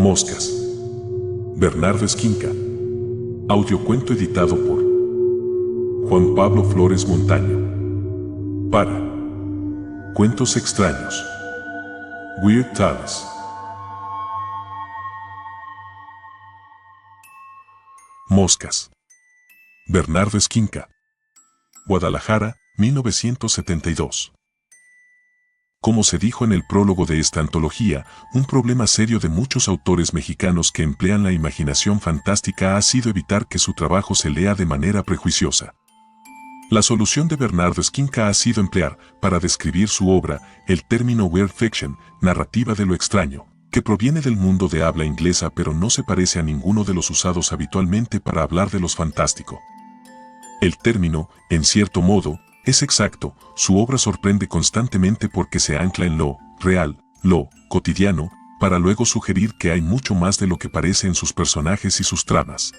Moscas. Bernardo Esquinca. Audiocuento editado por Juan Pablo Flores Montaño. Para Cuentos Extraños. Weird Tales. Moscas. Bernardo Esquinca. Guadalajara, 1972. Como se dijo en el prólogo de esta antología, un problema serio de muchos autores mexicanos que emplean la imaginación fantástica ha sido evitar que su trabajo se lea de manera prejuiciosa. La solución de Bernardo Esquinca ha sido emplear, para describir su obra, el término weird fiction, narrativa de lo extraño, que proviene del mundo de habla inglesa pero no se parece a ninguno de los usados habitualmente para hablar de los fantástico. El término, en cierto modo, es exacto. Su obra sorprende constantemente porque se ancla en lo real, lo cotidiano, para luego sugerir que hay mucho más de lo que parece en sus personajes y sus tramas.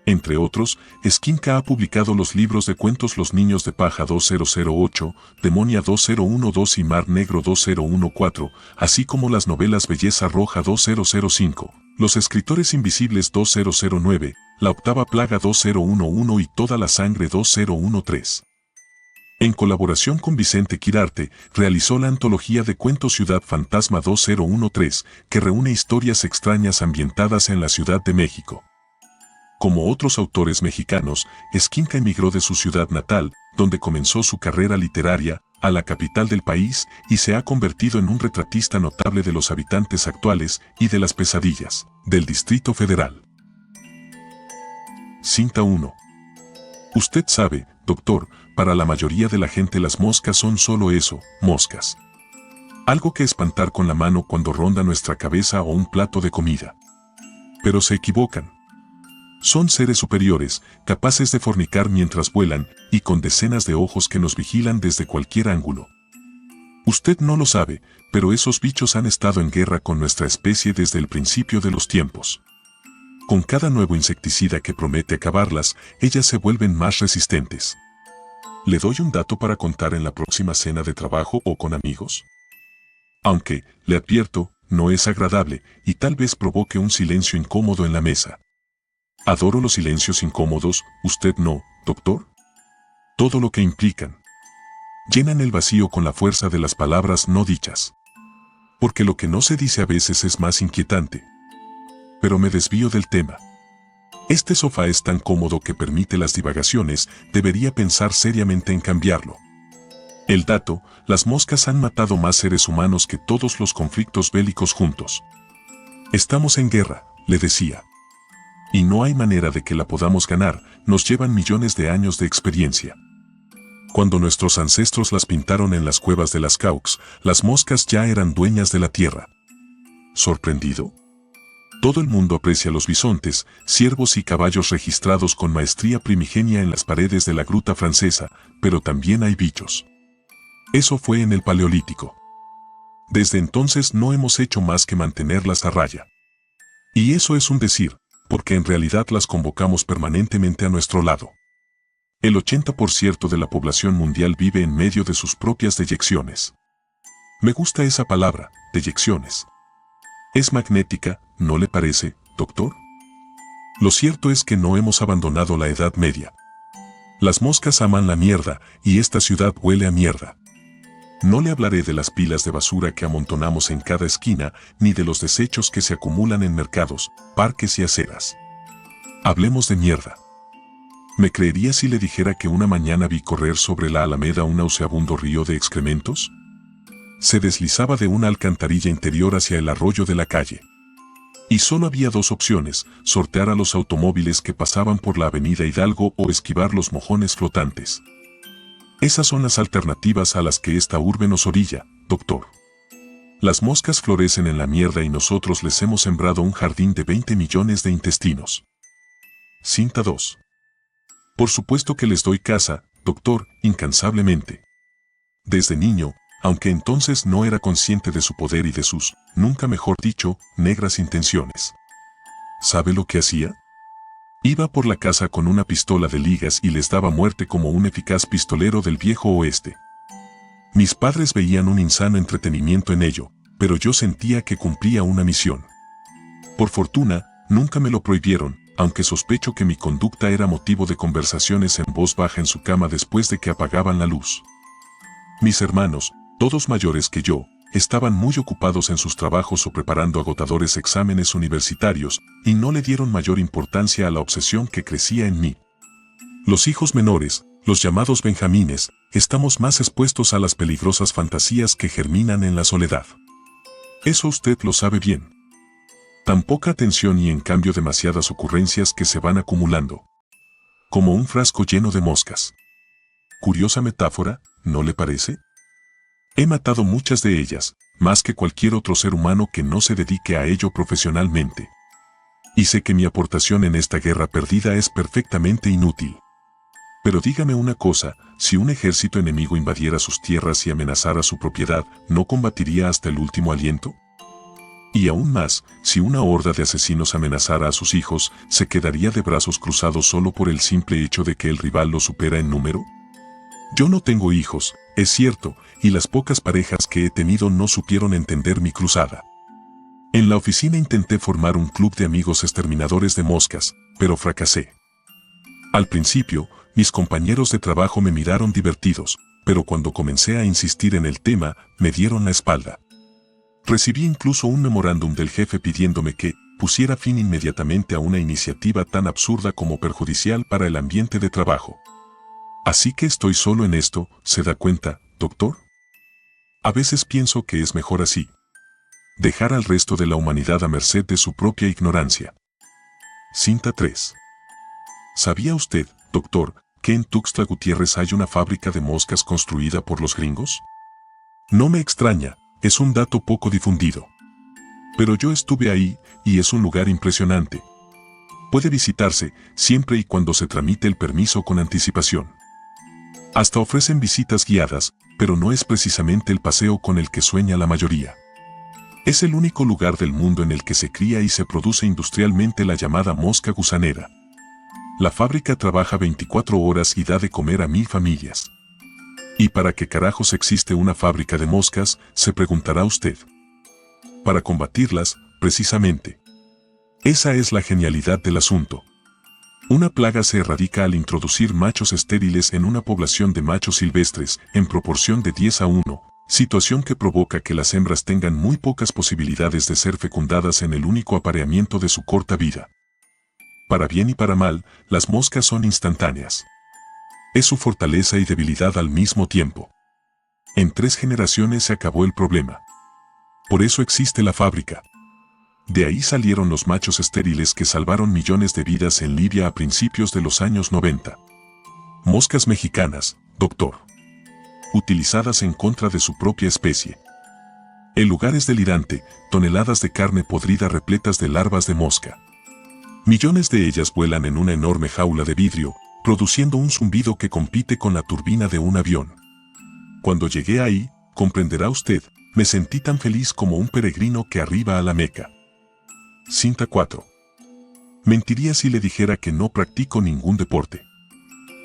Entre otros, Esquinca ha publicado los libros de cuentos Los Niños de Paja 2008, Demonia 2012 y Mar Negro 2014, así como las novelas Belleza Roja 2005, Los Escritores Invisibles 2009, La Octava Plaga 2011 y Toda la Sangre 2013. En colaboración con Vicente Quirarte, realizó la antología de cuentos Ciudad Fantasma 2013, que reúne historias extrañas ambientadas en la Ciudad de México. Como otros autores mexicanos, Esquinca emigró de su ciudad natal, donde comenzó su carrera literaria, a la capital del país y se ha convertido en un retratista notable de los habitantes actuales y de las pesadillas del Distrito Federal. Cinta 1. Usted sabe, doctor, para la mayoría de la gente las moscas son solo eso, moscas. Algo que espantar con la mano cuando ronda nuestra cabeza o un plato de comida. Pero se equivocan. Son seres superiores, capaces de fornicar mientras vuelan y con decenas de ojos que nos vigilan desde cualquier ángulo. Usted no lo sabe, pero esos bichos han estado en guerra con nuestra especie desde el principio de los tiempos. Con cada nuevo insecticida que promete acabarlas, ellas se vuelven más resistentes. ¿Le doy un dato para contar en la próxima cena de trabajo o con amigos? Aunque, le advierto, no es agradable y tal vez provoque un silencio incómodo en la mesa. Adoro los silencios incómodos, ¿usted no, doctor? Todo lo que implican. Llenan el vacío con la fuerza de las palabras no dichas. Porque lo que no se dice a veces es más inquietante. Pero me desvío del tema. Este sofá es tan cómodo que permite las divagaciones, debería pensar seriamente en cambiarlo. El dato, las moscas han matado más seres humanos que todos los conflictos bélicos juntos. Estamos en guerra, le decía. Y no hay manera de que la podamos ganar, nos llevan millones de años de experiencia. Cuando nuestros ancestros las pintaron en las cuevas de las Caux, las moscas ya eran dueñas de la tierra. ¿Sorprendido? Todo el mundo aprecia los bisontes, ciervos y caballos registrados con maestría primigenia en las paredes de la gruta francesa, pero también hay bichos. Eso fue en el Paleolítico. Desde entonces no hemos hecho más que mantenerlas a raya. Y eso es un decir, porque en realidad las convocamos permanentemente a nuestro lado. El 80% de la población mundial vive en medio de sus propias deyecciones. Me gusta esa palabra, deyecciones. Es magnética, ¿no le parece, doctor? Lo cierto es que no hemos abandonado la Edad Media. Las moscas aman la mierda, y esta ciudad huele a mierda. No le hablaré de las pilas de basura que amontonamos en cada esquina, ni de los desechos que se acumulan en mercados, parques y aceras. Hablemos de mierda. ¿Me creería si le dijera que una mañana vi correr sobre la Alameda un nauseabundo río de excrementos? Se deslizaba de una alcantarilla interior hacia el arroyo de la calle. Y solo había dos opciones, sortear a los automóviles que pasaban por la avenida Hidalgo o esquivar los mojones flotantes. Esas son las alternativas a las que esta urbe nos orilla, doctor. Las moscas florecen en la mierda y nosotros les hemos sembrado un jardín de 20 millones de intestinos. Cinta 2. Por supuesto que les doy caza, doctor, incansablemente. Desde niño, aunque entonces no era consciente de su poder y de sus, nunca mejor dicho, negras intenciones. ¿Sabe lo que hacía? Iba por la casa con una pistola de ligas y les daba muerte como un eficaz pistolero del viejo oeste. Mis padres veían un insano entretenimiento en ello, pero yo sentía que cumplía una misión. Por fortuna, nunca me lo prohibieron, aunque sospecho que mi conducta era motivo de conversaciones en voz baja en su cama después de que apagaban la luz. Mis hermanos, todos mayores que yo, estaban muy ocupados en sus trabajos o preparando agotadores exámenes universitarios, y no le dieron mayor importancia a la obsesión que crecía en mí. Los hijos menores, los llamados benjamines, estamos más expuestos a las peligrosas fantasías que germinan en la soledad. Eso usted lo sabe bien. Tan poca atención y en cambio demasiadas ocurrencias que se van acumulando. Como un frasco lleno de moscas. Curiosa metáfora, ¿no le parece? He matado muchas de ellas, más que cualquier otro ser humano que no se dedique a ello profesionalmente. Y sé que mi aportación en esta guerra perdida es perfectamente inútil. Pero dígame una cosa, si un ejército enemigo invadiera sus tierras y amenazara su propiedad, ¿no combatiría hasta el último aliento? Y aún más, si una horda de asesinos amenazara a sus hijos, ¿se quedaría de brazos cruzados solo por el simple hecho de que el rival lo supera en número? Yo no tengo hijos, es cierto, y las pocas parejas que he tenido no supieron entender mi cruzada. En la oficina intenté formar un club de amigos exterminadores de moscas, pero fracasé. Al principio, mis compañeros de trabajo me miraron divertidos, pero cuando comencé a insistir en el tema, me dieron la espalda. Recibí incluso un memorándum del jefe pidiéndome que pusiera fin inmediatamente a una iniciativa tan absurda como perjudicial para el ambiente de trabajo. Así que estoy solo en esto, ¿se da cuenta, doctor? A veces pienso que es mejor así. Dejar al resto de la humanidad a merced de su propia ignorancia. Cinta 3. ¿Sabía usted, doctor, que en Tuxtla Gutiérrez hay una fábrica de moscas construida por los gringos? No me extraña, es un dato poco difundido. Pero yo estuve ahí, y es un lugar impresionante. Puede visitarse, siempre y cuando se tramite el permiso con anticipación. Hasta ofrecen visitas guiadas, pero no es precisamente el paseo con el que sueña la mayoría. Es el único lugar del mundo en el que se cría y se produce industrialmente la llamada mosca gusanera. La fábrica trabaja 24 horas y da de comer a 1000 familias. ¿Y para qué carajos existe una fábrica de moscas?, se preguntará usted. Para combatirlas, precisamente. Esa es la genialidad del asunto. Una plaga se erradica al introducir machos estériles en una población de machos silvestres, en proporción de 10 a 1, situación que provoca que las hembras tengan muy pocas posibilidades de ser fecundadas en el único apareamiento de su corta vida. Para bien y para mal, las moscas son instantáneas. Es su fortaleza y debilidad al mismo tiempo. En 3 generaciones se acabó el problema. Por eso existe la fábrica. De ahí salieron los machos estériles que salvaron millones de vidas en Libia a principios de los años 90. Moscas mexicanas, doctor. Utilizadas en contra de su propia especie. El lugar es delirante, toneladas de carne podrida repletas de larvas de mosca. Millones de ellas vuelan en una enorme jaula de vidrio, produciendo un zumbido que compite con la turbina de un avión. Cuando llegué ahí, comprenderá usted, me sentí tan feliz como un peregrino que arriba a la Meca. Cinta 4. Mentiría si le dijera que no practico ningún deporte.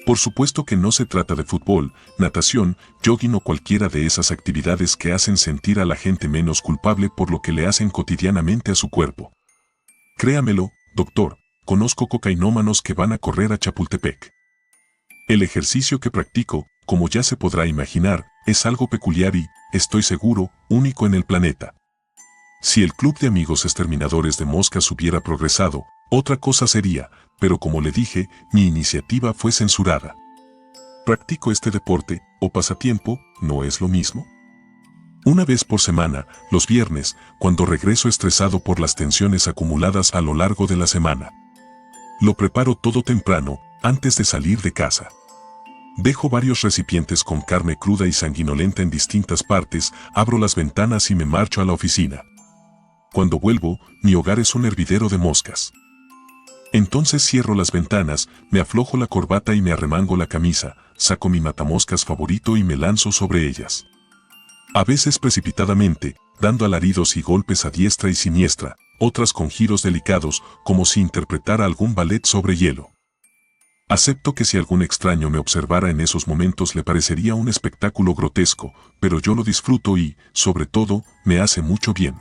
Por supuesto que no se trata de fútbol, natación, jogging o cualquiera de esas actividades que hacen sentir a la gente menos culpable por lo que le hacen cotidianamente a su cuerpo. Créamelo, doctor, conozco cocainómanos que van a correr a Chapultepec. El ejercicio que practico, como ya se podrá imaginar, es algo peculiar y, estoy seguro, único en el planeta. Si el club de amigos exterminadores de moscas hubiera progresado, otra cosa sería, pero como le dije, mi iniciativa fue censurada. ¿Practico este deporte, o pasatiempo, no es lo mismo? Una vez por semana, los viernes, cuando regreso estresado por las tensiones acumuladas a lo largo de la semana. Lo preparo todo temprano, antes de salir de casa. Dejo varios recipientes con carne cruda y sanguinolenta en distintas partes, abro las ventanas y me marcho a la oficina. Cuando vuelvo, mi hogar es un hervidero de moscas. Entonces cierro las ventanas, me aflojo la corbata y me arremango la camisa, saco mi matamoscas favorito y me lanzo sobre ellas. A veces precipitadamente, dando alaridos y golpes a diestra y siniestra, otras con giros delicados, como si interpretara algún ballet sobre hielo. Acepto que si algún extraño me observara en esos momentos le parecería un espectáculo grotesco, pero yo lo disfruto y, sobre todo, me hace mucho bien.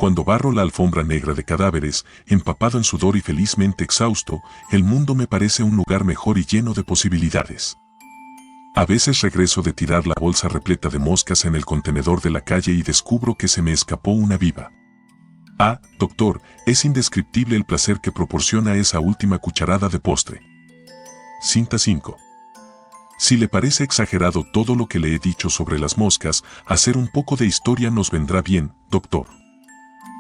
Cuando barro la alfombra negra de cadáveres, empapado en sudor y felizmente exhausto, el mundo me parece un lugar mejor y lleno de posibilidades. A veces regreso de tirar la bolsa repleta de moscas en el contenedor de la calle y descubro que se me escapó una viva. Ah, doctor, es indescriptible el placer que proporciona esa última cucharada de postre. Cinta 5. Si le parece exagerado todo lo que le he dicho sobre las moscas, hacer un poco de historia nos vendrá bien, doctor.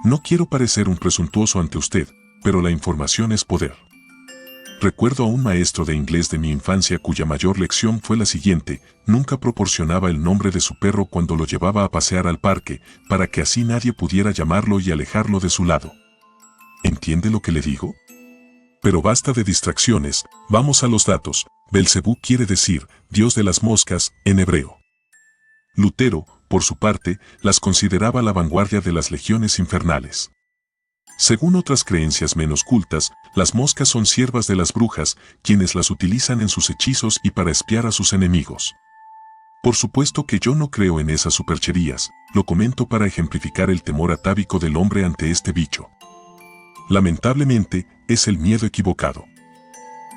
No quiero parecer un presuntuoso ante usted, pero la información es poder. Recuerdo a un maestro de inglés de mi infancia cuya mayor lección fue la siguiente: nunca proporcionaba el nombre de su perro cuando lo llevaba a pasear al parque, para que así nadie pudiera llamarlo y alejarlo de su lado. ¿Entiende lo que le digo? Pero basta de distracciones, vamos a los datos. Belcebú quiere decir Dios de las moscas, en hebreo. Lutero, por su parte, las consideraba la vanguardia de las legiones infernales. Según otras creencias menos cultas, las moscas son siervas de las brujas, quienes las utilizan en sus hechizos y para espiar a sus enemigos. Por supuesto que yo no creo en esas supercherías, lo comento para ejemplificar el temor atávico del hombre ante este bicho. Lamentablemente, es el miedo equivocado.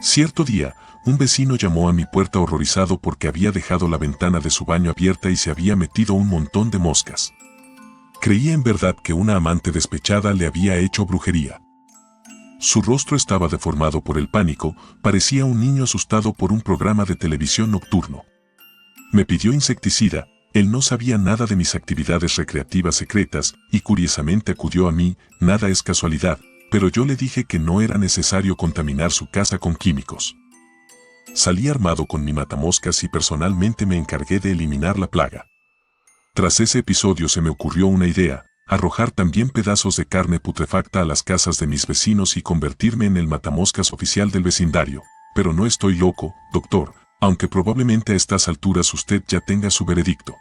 Cierto día, un vecino llamó a mi puerta horrorizado porque había dejado la ventana de su baño abierta y se había metido un montón de moscas. Creía en verdad que una amante despechada le había hecho brujería. Su rostro estaba deformado por el pánico, parecía un niño asustado por un programa de televisión nocturno. Me pidió insecticida, él no sabía nada de mis actividades recreativas secretas y curiosamente acudió a mí, nada es casualidad, pero yo le dije que no era necesario contaminar su casa con químicos. Salí armado con mi matamoscas y personalmente me encargué de eliminar la plaga. Tras ese episodio se me ocurrió una idea: arrojar también pedazos de carne putrefacta a las casas de mis vecinos y convertirme en el matamoscas oficial del vecindario. Pero no estoy loco, doctor, aunque probablemente a estas alturas usted ya tenga su veredicto.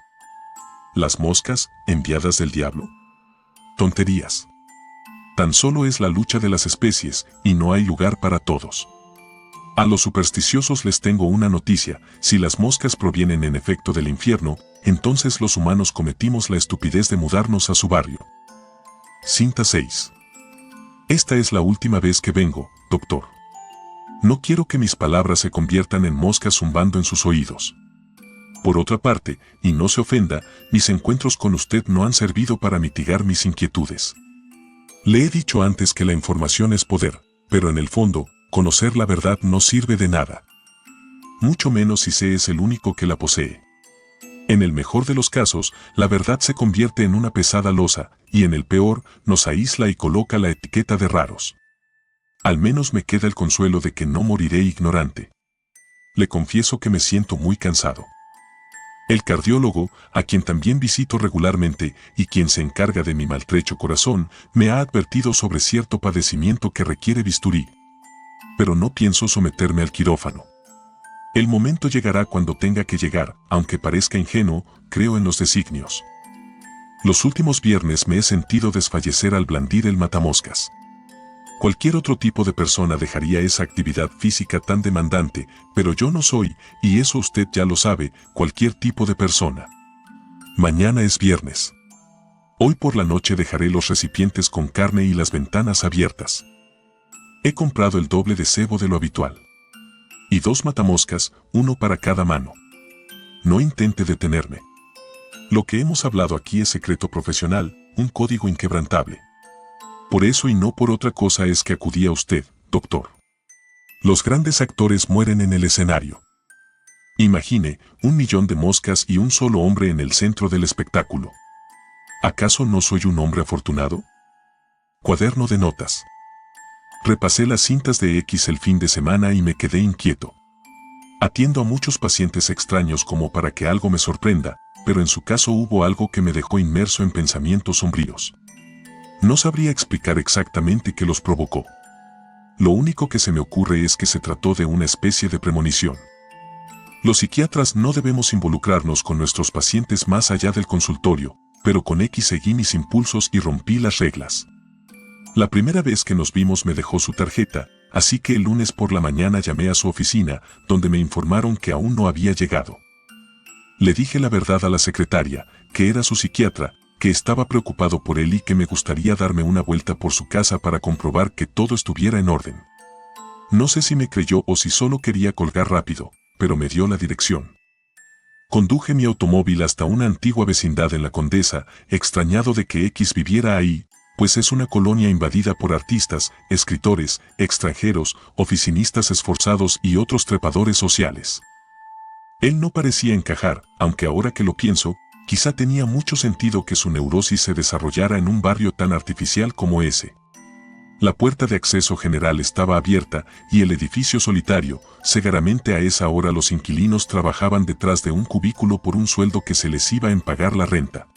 ¿Las moscas, enviadas del diablo? Tonterías. Tan solo es la lucha de las especies, y no hay lugar para todos. A los supersticiosos les tengo una noticia: si las moscas provienen en efecto del infierno, entonces los humanos cometimos la estupidez de mudarnos a su barrio. Cinta 6. Esta es la última vez que vengo, doctor. No quiero que mis palabras se conviertan en moscas zumbando en sus oídos. Por otra parte, y no se ofenda, mis encuentros con usted no han servido para mitigar mis inquietudes. Le he dicho antes que la información es poder, pero en el fondo, conocer la verdad no sirve de nada. Mucho menos si se es el único que la posee. En el mejor de los casos, la verdad se convierte en una pesada losa, y en el peor, nos aísla y coloca la etiqueta de raros. Al menos me queda el consuelo de que no moriré ignorante. Le confieso que me siento muy cansado. El cardiólogo, a quien también visito regularmente y quien se encarga de mi maltrecho corazón, me ha advertido sobre cierto padecimiento que requiere bisturí. Pero no pienso someterme al quirófano. El momento llegará cuando tenga que llegar, aunque parezca ingenuo, creo en los designios. Los últimos viernes me he sentido desfallecer al blandir el matamoscas. Cualquier otro tipo de persona dejaría esa actividad física tan demandante, pero yo no soy, y eso usted ya lo sabe, cualquier tipo de persona. Mañana es viernes. Hoy por la noche dejaré los recipientes con carne y las ventanas abiertas. He comprado el doble de cebo de lo habitual. Y 2 matamoscas, uno para cada mano. No intente detenerme. Lo que hemos hablado aquí es secreto profesional, un código inquebrantable. Por eso y no por otra cosa es que acudí a usted, doctor. Los grandes actores mueren en el escenario. Imagine, 1 millón de moscas y un solo hombre en el centro del espectáculo. ¿Acaso no soy un hombre afortunado? Cuaderno de notas. Repasé las cintas de X el fin de semana y me quedé inquieto. Atiendo a muchos pacientes extraños como para que algo me sorprenda, pero en su caso hubo algo que me dejó inmerso en pensamientos sombríos. No sabría explicar exactamente qué los provocó. Lo único que se me ocurre es que se trató de una especie de premonición. Los psiquiatras no debemos involucrarnos con nuestros pacientes más allá del consultorio, pero con X seguí mis impulsos y rompí las reglas. La primera vez que nos vimos me dejó su tarjeta, así que el lunes por la mañana llamé a su oficina, donde me informaron que aún no había llegado. Le dije la verdad a la secretaria, que era su psiquiatra, que estaba preocupado por él y que me gustaría darme una vuelta por su casa para comprobar que todo estuviera en orden. No sé si me creyó o si solo quería colgar rápido, pero me dio la dirección. Conduje mi automóvil hasta una antigua vecindad en la Condesa, extrañado de que X viviera ahí, pues es una colonia invadida por artistas, escritores, extranjeros, oficinistas esforzados y otros trepadores sociales. Él no parecía encajar, aunque ahora que lo pienso, quizá tenía mucho sentido que su neurosis se desarrollara en un barrio tan artificial como ese. La puerta de acceso general estaba abierta y el edificio solitario, seguramente a esa hora los inquilinos trabajaban detrás de un cubículo por un sueldo que se les iba en pagar la renta.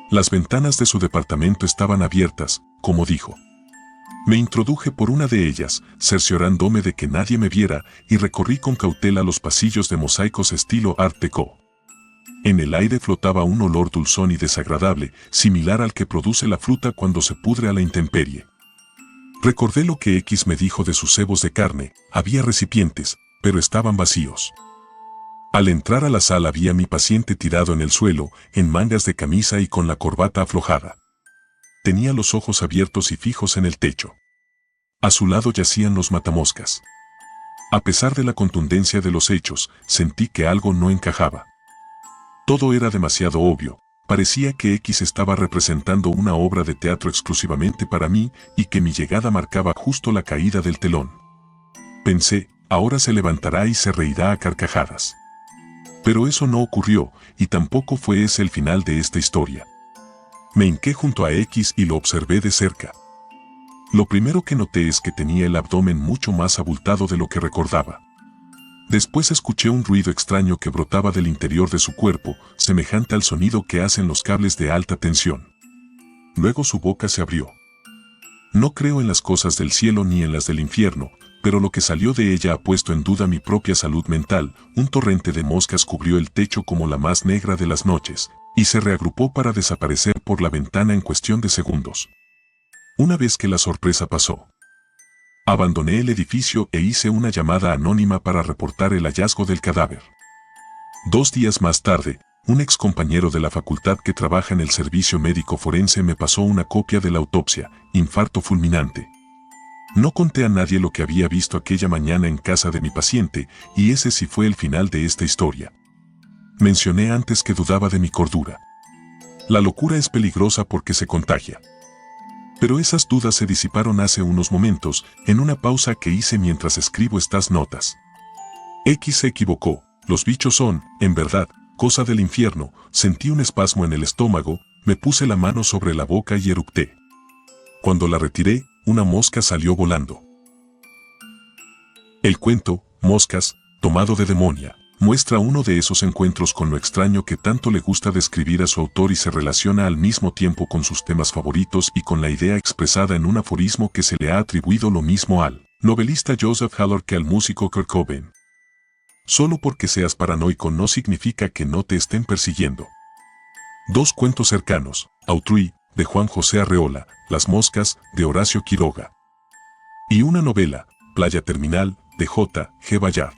Las ventanas de su departamento estaban abiertas, como dijo. Me introduje por una de ellas, cerciorándome de que nadie me viera, y recorrí con cautela los pasillos de mosaicos estilo Art Deco. En el aire flotaba un olor dulzón y desagradable, similar al que produce la fruta cuando se pudre a la intemperie. Recordé lo que X me dijo de sus cebos de carne, había recipientes, pero estaban vacíos. Al entrar a la sala vi a mi paciente tirado en el suelo, en mangas de camisa y con la corbata aflojada. Tenía los ojos abiertos y fijos en el techo. A su lado yacían los matamoscas. A pesar de la contundencia de los hechos, sentí que algo no encajaba. Todo era demasiado obvio. Parecía que X estaba representando una obra de teatro exclusivamente para mí y que mi llegada marcaba justo la caída del telón. Pensé, ahora se levantará y se reirá a carcajadas. Pero eso no ocurrió, y tampoco fue ese el final de esta historia. Me hinqué junto a X y lo observé de cerca. Lo primero que noté es que tenía el abdomen mucho más abultado de lo que recordaba. Después escuché un ruido extraño que brotaba del interior de su cuerpo, semejante al sonido que hacen los cables de alta tensión. Luego su boca se abrió. No creo en las cosas del cielo ni en las del infierno, pero lo que salió de ella ha puesto en duda mi propia salud mental. Un torrente de moscas cubrió el techo como la más negra de las noches, y se reagrupó para desaparecer por la ventana en cuestión de segundos. Una vez que la sorpresa pasó, abandoné el edificio e hice una llamada anónima para reportar el hallazgo del cadáver. 2 días más tarde, un excompañero de la facultad que trabaja en el servicio médico forense me pasó una copia de la autopsia, infarto fulminante. No conté a nadie lo que había visto aquella mañana en casa de mi paciente, y ese sí fue el final de esta historia. Mencioné antes que dudaba de mi cordura. La locura es peligrosa porque se contagia. Pero esas dudas se disiparon hace unos momentos, en una pausa que hice mientras escribo estas notas. X se equivocó, los bichos son, en verdad, cosa del infierno. Sentí un espasmo en el estómago, me puse la mano sobre la boca y eructé. Cuando la retiré, una mosca salió volando. El cuento, Moscas, tomado de Demonia, muestra uno de esos encuentros con lo extraño que tanto le gusta describir a su autor y se relaciona al mismo tiempo con sus temas favoritos y con la idea expresada en un aforismo que se le ha atribuido lo mismo al novelista Joseph Heller que al músico Kurt Cobain. Solo porque seas paranoico no significa que no te estén persiguiendo. 2 cuentos cercanos, Autrui, de Juan José Arreola, Las moscas, de Horacio Quiroga. Y una novela, Playa Terminal, de J. G. Ballard.